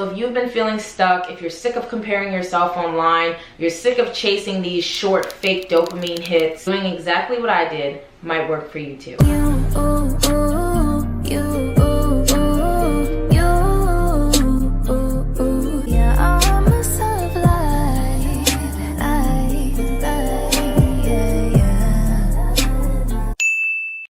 If you've been feeling stuck, if you're sick of comparing yourself online, you're sick of chasing these short fake dopamine hits, doing exactly what I did might work for you too.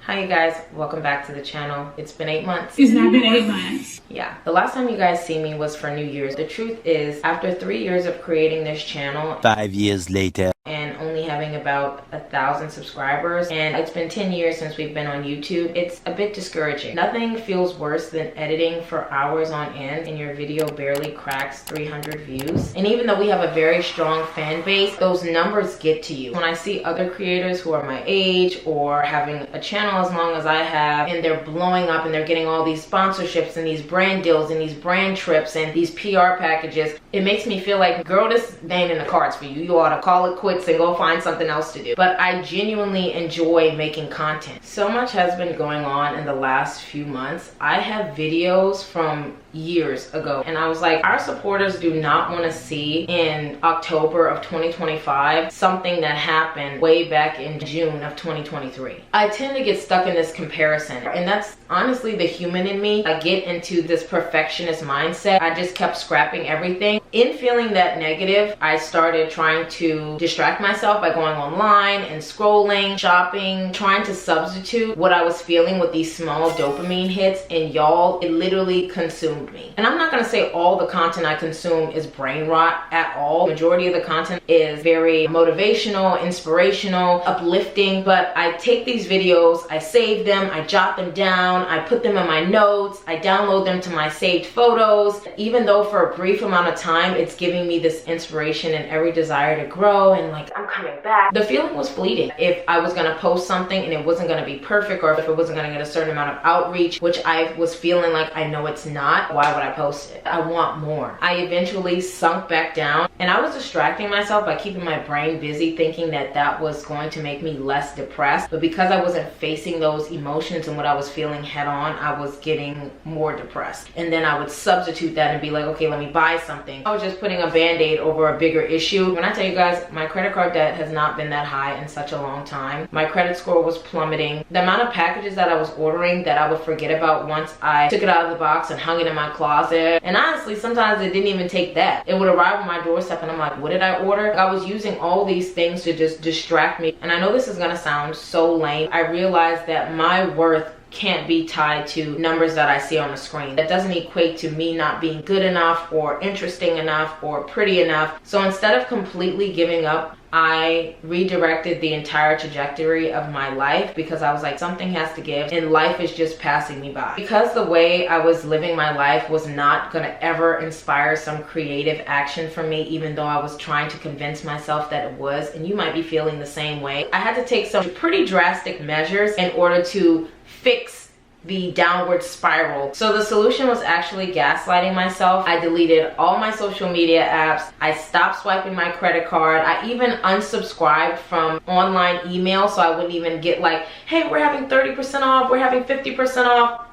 Hi you guys, welcome back to the channel. It's been 8 months. It's not been 8 months. Yeah, the last time you guys see me was for New Year's. The truth is, after 3 years of creating this channel, 5 years later, and only having about 1,000 subscribers, and it's been 10 years since we've been on YouTube, it's a bit discouraging. Nothing feels worse than editing for hours on end and your video barely cracks 300 views. And even though we have a very strong fan base, those numbers get to you. When I see other creators who are my age or having a channel as long as I have, and they're blowing up and they're getting all these sponsorships and these brand deals and these brand trips and these PR packages, it makes me feel like, girl, this ain't in the cards for you. You ought to call it quits and go find something else to do. But I genuinely enjoy making content. So much has been going on in the last few months. I have videos from years ago and I was like, our supporters do not want to see in October of 2025 something that happened way back in June of 2023. I tend to get stuck in this comparison, and that's honestly the human in me. I get into this perfectionist mindset. I just kept scrapping everything. In feeling that negative, I started trying to distract myself by going online and scrolling, shopping, trying to substitute what I was feeling with these small dopamine hits, and y'all, it literally consumed me. And I'm not gonna say all the content I consume is brain rot at all. Majority of the content is very motivational, inspirational, uplifting, but I take these videos, I save them, I jot them down, I put them in my notes, I download them to my saved photos. Even though for a brief amount of time it's giving me this inspiration and every desire to grow and like I'm coming back, the feeling was fleeting. If I was gonna post something and it wasn't gonna be perfect, or if it wasn't gonna get a certain amount of outreach, which I was feeling like I know it's not, why would I post it? I want more. I eventually sunk back down, and I was distracting myself by keeping my brain busy thinking that that was going to make me less depressed. But because I wasn't facing those emotions and what I was feeling head on, I was getting more depressed. And then I would substitute that and be like, okay, let me buy something. I was just putting a band-aid over a bigger issue. When I tell you guys, my credit card debt has not been that high in such a long time. My credit score was plummeting. The amount of packages that I was ordering that I would forget about once I took it out of the box and hung it in my closet. And honestly, sometimes it didn't even take that. It would arrive on my doorstep and I'm like, what did I order? I was using all these things to just distract me. And I know this is gonna sound so lame. I realized that my worth can't be tied to numbers that I see on the screen. That doesn't equate to me not being good enough or interesting enough or pretty enough. So instead of completely giving up, I redirected the entire trajectory of my life because I was like, something has to give and life is just passing me by. Because the way I was living my life was not gonna ever inspire some creative action from me, even though I was trying to convince myself that it was, and you might be feeling the same way. I had to take some pretty drastic measures in order to fix the downward spiral. So the solution was actually gaslighting myself. I deleted all my social media apps. I stopped swiping my credit card. I even unsubscribed from online email so I wouldn't even get like, hey, we're having 30% off, we're having 50% off.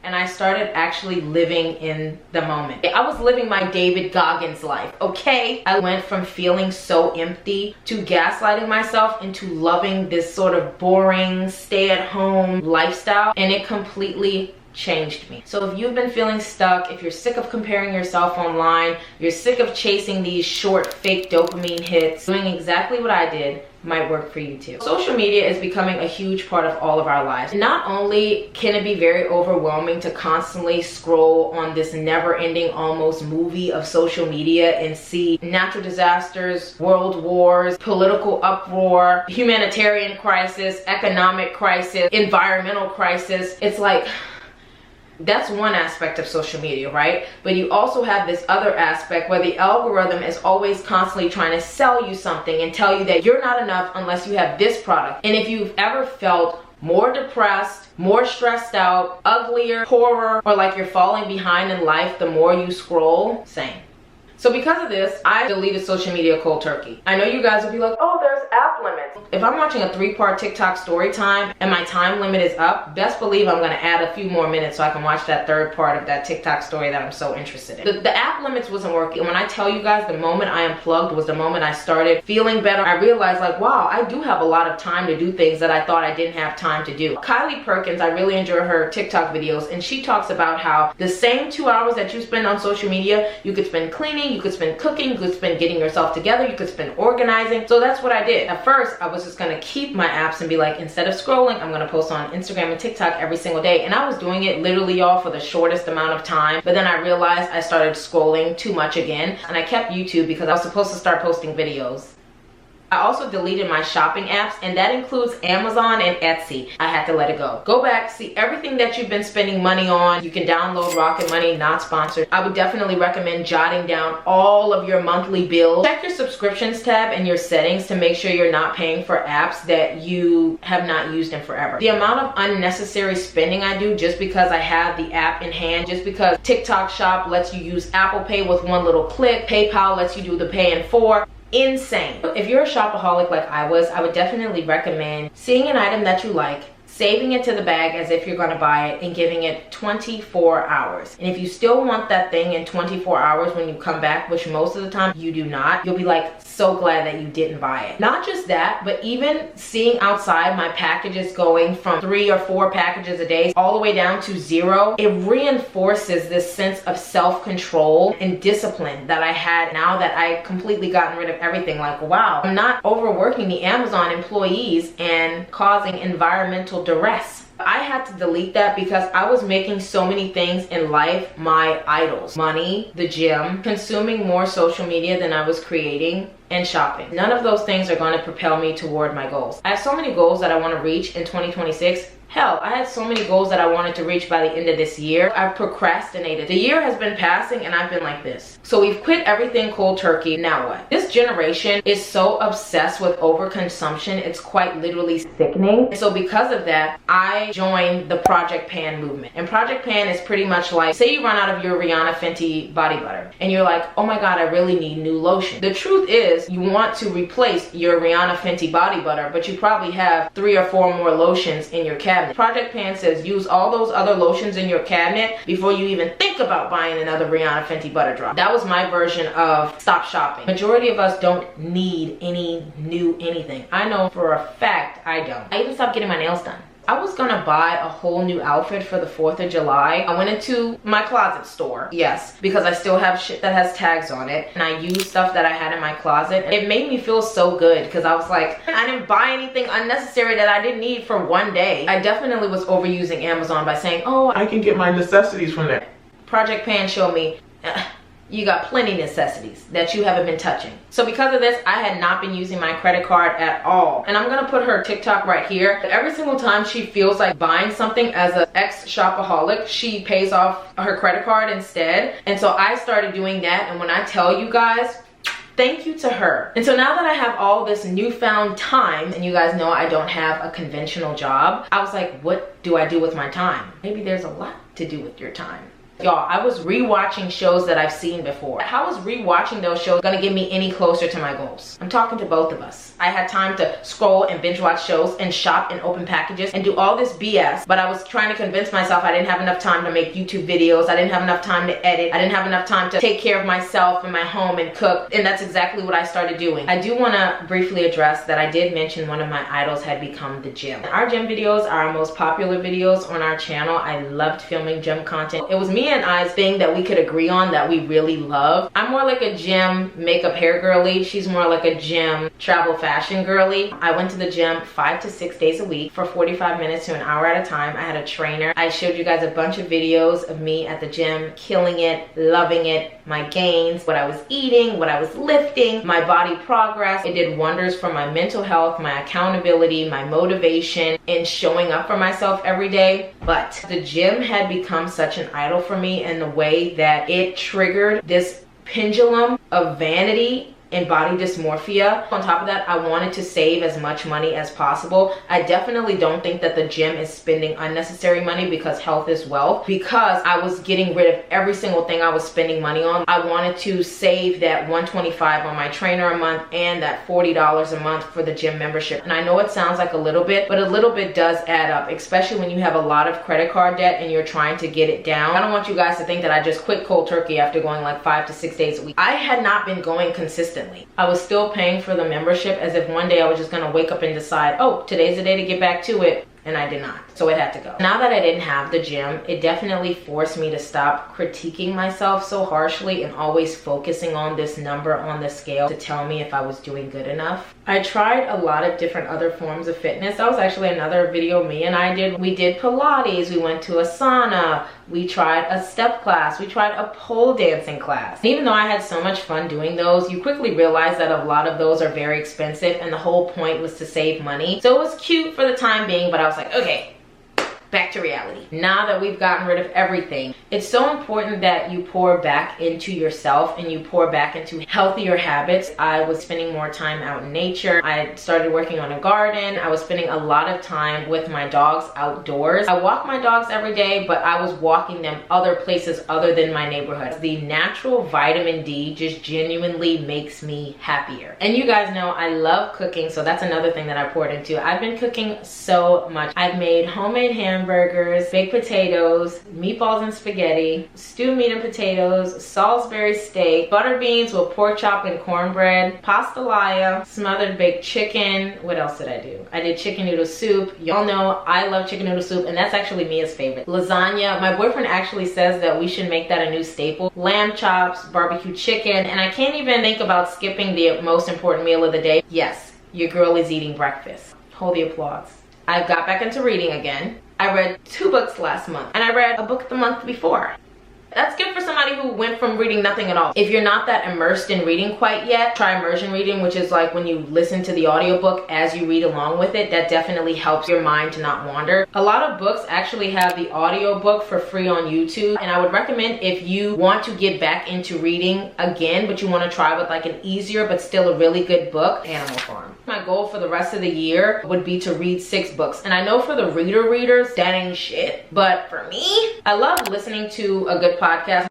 And I started actually living in the moment. I was living my David Goggins life, okay? I went from feeling so empty to gaslighting myself into loving this sort of boring, stay-at-home lifestyle, and it completely changed me. So if you've been feeling stuck, if you're sick of comparing yourself online, you're sick of chasing these short fake dopamine hits, doing exactly what I did might work for you too. Social media is becoming a huge part of all of our lives. Not only can it be very overwhelming to constantly scroll on this never-ending almost movie of social media and see natural disasters, world wars, political uproar, humanitarian crisis, economic crisis, environmental crisis. It's like, that's one aspect of social media, right? But you also have this other aspect where the algorithm is always constantly trying to sell you something and tell you that you're not enough unless you have this product. And if you've ever felt more depressed, more stressed out, uglier, poorer, or like you're falling behind in life the more you scroll, same. So because of this, I deleted social media cold turkey. I know you guys will be like, oh, there's app limits. If I'm watching a 3-part TikTok story time and my time limit is up, best believe I'm gonna add a few more minutes so I can watch that 3rd part of that TikTok story that I'm so interested in. The app limits wasn't working. When I tell you guys, the moment I unplugged was the moment I started feeling better. I realized like, wow, I do have a lot of time to do things that I thought I didn't have time to do. Kylie Perkins, I really enjoy her TikTok videos, and she talks about how the same 2 hours that you spend on social media, you could spend cleaning, you could spend cooking, you could spend getting yourself together, you could spend organizing. So that's what I did. At first, I was just gonna keep my apps and be like, instead of scrolling, I'm gonna post on Instagram and TikTok every single day. And I was doing it literally, y'all, for the shortest amount of time. But then I realized I started scrolling too much again, and I kept YouTube because I was supposed to start posting videos. I also deleted my shopping apps, and that includes Amazon and Etsy. I had to let it go. Go back, see everything that you've been spending money on. You can download Rocket Money, not sponsored. I would definitely recommend jotting down all of your monthly bills. Check your subscriptions tab and your settings to make sure you're not paying for apps that you have not used in forever. The amount of unnecessary spending I do just because I have the app in hand, just because TikTok Shop lets you use Apple Pay with one little click, PayPal lets you do the pay in 4. Insane. If you're a shopaholic like I was, I would definitely recommend seeing an item that you like, saving it to the bag as if you're gonna buy it, and giving it 24 hours. And if you still want that thing in 24 hours when you come back, which most of the time you do not, you'll be like so glad that you didn't buy it. Not just that, but even seeing outside my packages going from 3 or 4 packages a day all the way down to 0, it reinforces this sense of self-control and discipline that I had now that I completely gotten rid of everything. Like, wow, I'm not overworking the Amazon employees and causing environmental duress. I had to delete that because I was making so many things in life my idols. Money, the gym, consuming more social media than I was creating, and shopping. None of those things are going to propel me toward my goals. I have so many goals that I want to reach in 2026. Hell, I had so many goals that I wanted to reach by the end of this year. I've procrastinated. The year has been passing and I've been like this. So we've quit everything cold turkey. Now what? This generation is so obsessed with overconsumption. It's quite literally sickening. So because of that, I joined the Project Pan movement. And Project Pan is pretty much like, say you run out of your Rihanna Fenty body butter and you're like, oh my God, I really need new lotion. The truth is you want to replace your Rihanna Fenty body butter, but you probably have 3 or 4 more lotions in your cabinet. Project Pan says use all those other lotions in your cabinet before you even think about buying another Rihanna Fenty butter drop. That was my version of stop shopping. Majority of us don't need any new anything. I know for a fact I don't. I even stopped getting my nails done. I was gonna buy a whole new outfit for the 4th of July. I went into my closet store, yes, because I still have shit that has tags on it, and I used stuff that I had in my closet. And it made me feel so good because I was like, I didn't buy anything unnecessary that I didn't need for one day. I definitely was overusing Amazon by saying, oh, I can get my necessities from there. Project Pan showed me, you got plenty necessities that you haven't been touching. So because of this, I had not been using my credit card at all. And I'm gonna put her TikTok right here. Every single time she feels like buying something as an ex-shopaholic, she pays off her credit card instead. And so I started doing that. And when I tell you guys, thank you to her. And so now that I have all this newfound time, and you guys know I don't have a conventional job, I was like, what do I do with my time? Maybe there's a lot to do with your time. Y'all, I was rewatching shows that I've seen before. How is rewatching those shows gonna get me any closer to my goals? I'm talking to both of us. I had time to scroll and binge watch shows and shop and open packages and do all this BS, but I was trying to convince myself I didn't have enough time to make YouTube videos. I didn't have enough time to edit. I didn't have enough time to take care of myself and my home and cook. And that's exactly what I started doing. I do wanna briefly address that I did mention one of my idols had become the gym. Our gym videos are our most popular videos on our channel. I loved filming gym content. It was me and I's thing that we could agree on that we really love. I'm more like a gym makeup hair girly. She's more like a gym travel fashion girly. I went to the gym 5 to 6 days a week for 45 minutes to an hour at a time. I had a trainer. I showed you guys a bunch of videos of me at the gym, killing it, loving it, my gains, what I was eating, what I was lifting, my body progress. It did wonders for my mental health, my accountability, my motivation, and showing up for myself every day. But the gym had become such an idol for me in the way that it triggered this pendulum of vanity and body dysmorphia. On top of that, I wanted to save as much money as possible. I definitely don't think that the gym is spending unnecessary money, because health is wealth. Because I was getting rid of every single thing I was spending money on, I wanted to save that $125 on my trainer a month and that $40 a month for the gym membership. And I know it sounds like a little bit, but a little bit does add up, especially when you have a lot of credit card debt and you're trying to get it down. I don't want you guys to think that I just quit cold turkey after going like 5 to 6 days a week. I had not been going consistently. I was still paying for the membership as if one day I was just gonna wake up and decide, oh, today's the day to get back to it. And I did not. So it had to go. Now that I didn't have the gym, it definitely forced me to stop critiquing myself so harshly and always focusing on this number on the scale to tell me if I was doing good enough. I tried a lot of different other forms of fitness. That was actually another video me and I did. We did Pilates, we went to a sauna, we tried a step class, we tried a pole dancing class. And even though I had so much fun doing those, you quickly realize that a lot of those are very expensive and the whole point was to save money. So it was cute for the time being, but I was like, okay, back to reality. Now that we've gotten rid of everything, it's so important that you pour back into yourself and you pour back into healthier habits. I was spending more time out in nature. I started working on a garden. I was spending a lot of time with my dogs outdoors. I walk my dogs every day, but I was walking them other places other than my neighborhood. The natural vitamin D just genuinely makes me happier. And you guys know I love cooking, so that's another thing that I poured into. I've been cooking so much. I've made homemade hamburgers, baked potatoes, meatballs and spaghetti, stewed meat and potatoes, Salisbury steak, butter beans with pork chop and cornbread, pastelaya, smothered baked chicken. What else did I do? I did chicken noodle soup. Y'all know I love chicken noodle soup, and that's actually Mia's favorite. Lasagna. My boyfriend actually says that we should make that a new staple. Lamb chops, barbecue chicken, and I can't even think about skipping the most important meal of the day. Yes, your girl is eating breakfast. Hold the applause. I got back into reading again. I read 2 books last month, and I read a book the month before. That's good for somebody who went from reading nothing at all. If you're not that immersed in reading quite yet, try immersion reading, which is like when you listen to the audiobook as you read along with it. That definitely helps your mind to not wander. A lot of books actually have the audiobook for free on YouTube, and I would recommend if you want to get back into reading again, but you want to try with like an easier but still a really good book, Animal Farm. My goal for the rest of the year would be to read 6 books. And I know for the readers, that ain't shit. But for me, I love listening to a good podcast.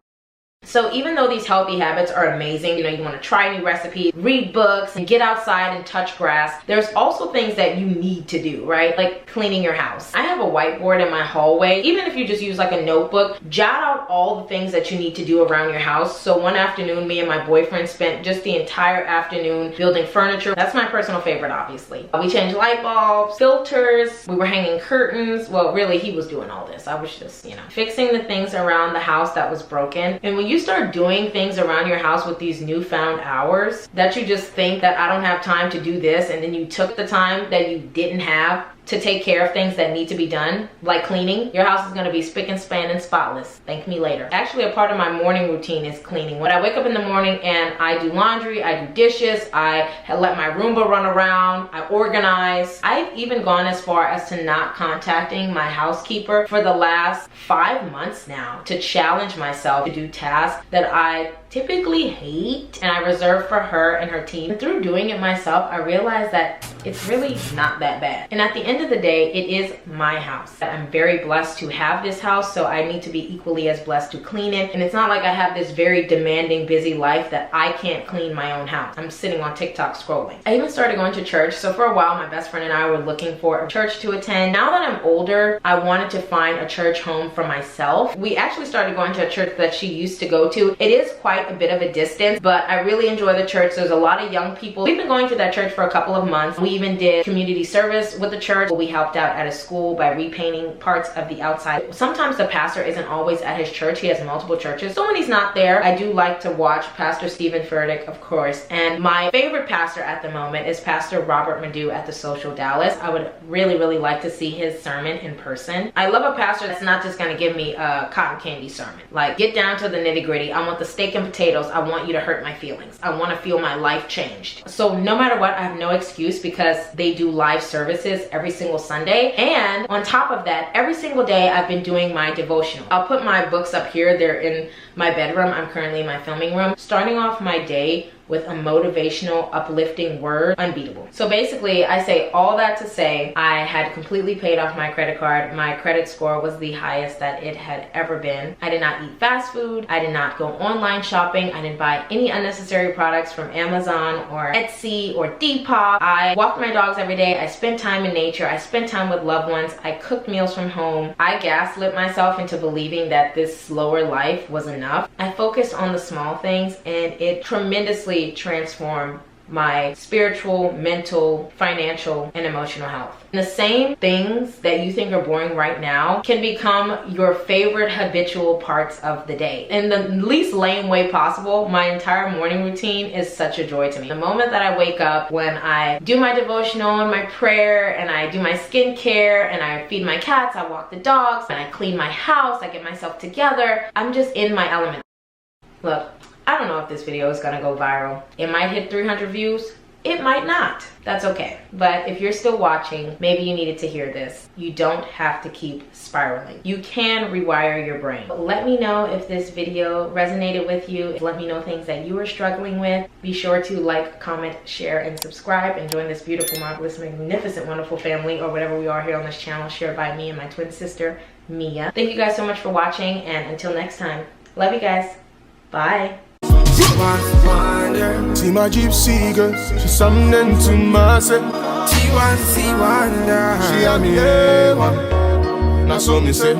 So even though these healthy habits are amazing, you know, you want to try new recipes, read books, and get outside and touch grass, there's also things that you need to do, right? Like cleaning your house. I have a whiteboard in my hallway. Even if you just use like a notebook, jot out all the things that you need to do around your house. So one afternoon, me and my boyfriend spent just the entire afternoon building furniture. That's my personal favorite, obviously. We changed light bulbs, filters, we were hanging curtains. Well, really, he was doing all this. I was just, you know, fixing the things around the house that was broken. And when you start doing things around your house with these newfound hours that you just think that I don't have time to do this, and then you took the time that you didn't have to take care of things that need to be done, like cleaning, your house is going to be spick and span and spotless. Thank me later. Actually, a part of my morning routine is cleaning. When I wake up in the morning and I do laundry, I do dishes, I let my Roomba run around, I organize. I've even gone as far as to not contacting my housekeeper for the last 5 months now to challenge myself to do tasks that I typically hate and I reserve for her and her team. And through doing it myself, I realized that it's really not that bad. And at the end of the day, it is my house. I'm very blessed to have this house, so I need to be equally as blessed to clean it. And it's not like I have this very demanding, busy life that I can't clean my own house. I'm sitting on TikTok scrolling. I even started going to church. So for a while, my best friend and I were looking for a church to attend. Now that I'm older, I wanted to find a church home for myself. We actually started going to a church that she used to go to. It is quite a bit of a distance, but I really enjoy the church. There's a lot of young people. We've been going to that church for a couple of months. We even did community service with the church. We helped out at a school by repainting parts of the outside. Sometimes the pastor isn't always at his church. He has multiple churches. So when he's not there, I do like to watch Pastor Stephen Furtick, of course. And my favorite pastor at the moment is Pastor Robert Madu at the Social Dallas. I would really, really like to see his sermon in person. I love a pastor that's not just going to give me a cotton candy sermon. Like, get down to the nitty gritty. I want the steak and potatoes. I want you to hurt my feelings. I want to feel my life changed. So no matter what, I have no excuse because they do live services every single Sunday. And on top of that, every single day I've been doing my devotional. I'll put my books up here. They're in my bedroom. I'm currently in my filming room. Starting off my day with a motivational, uplifting word, unbeatable. So basically, I say all that to say I had completely paid off my credit card. My credit score was the highest that it had ever been. I did not eat fast food. I did not go online shopping. I didn't buy any unnecessary products from Amazon or Etsy or Depop. I walked my dogs every day. I spent time in nature. I spent time with loved ones. I cooked meals from home. I gaslit myself into believing that this slower life was enough. I focused on the small things, and it tremendously transformed my spiritual, mental, financial, and emotional health. And the same things that you think are boring right now can become your favorite habitual parts of the day. In the least lame way possible, my entire morning routine is such a joy to me. The moment that I wake up, when I do my devotional and my prayer, and I do my skincare, and I feed my cats, I walk the dogs, and I clean my house, I get myself together, I'm just in my element. Look, I don't know if this video is gonna go viral. It might hit 300 views. It might not. That's okay. But if you're still watching, maybe you needed to hear this. You don't have to keep spiraling. You can rewire your brain. But let me know if this video resonated with you. Let me know things that you are struggling with. Be sure to like, comment, share, and subscribe, and join this beautiful, marvelous, magnificent, wonderful family, or whatever we are here on this channel, shared by me and my twin sister, Mia. Thank you guys so much for watching, and until next time, love you guys. Bye. See my gypsy girl, she's something to myself. She wants to see wonder. She had me, yeah, man. That's what me say.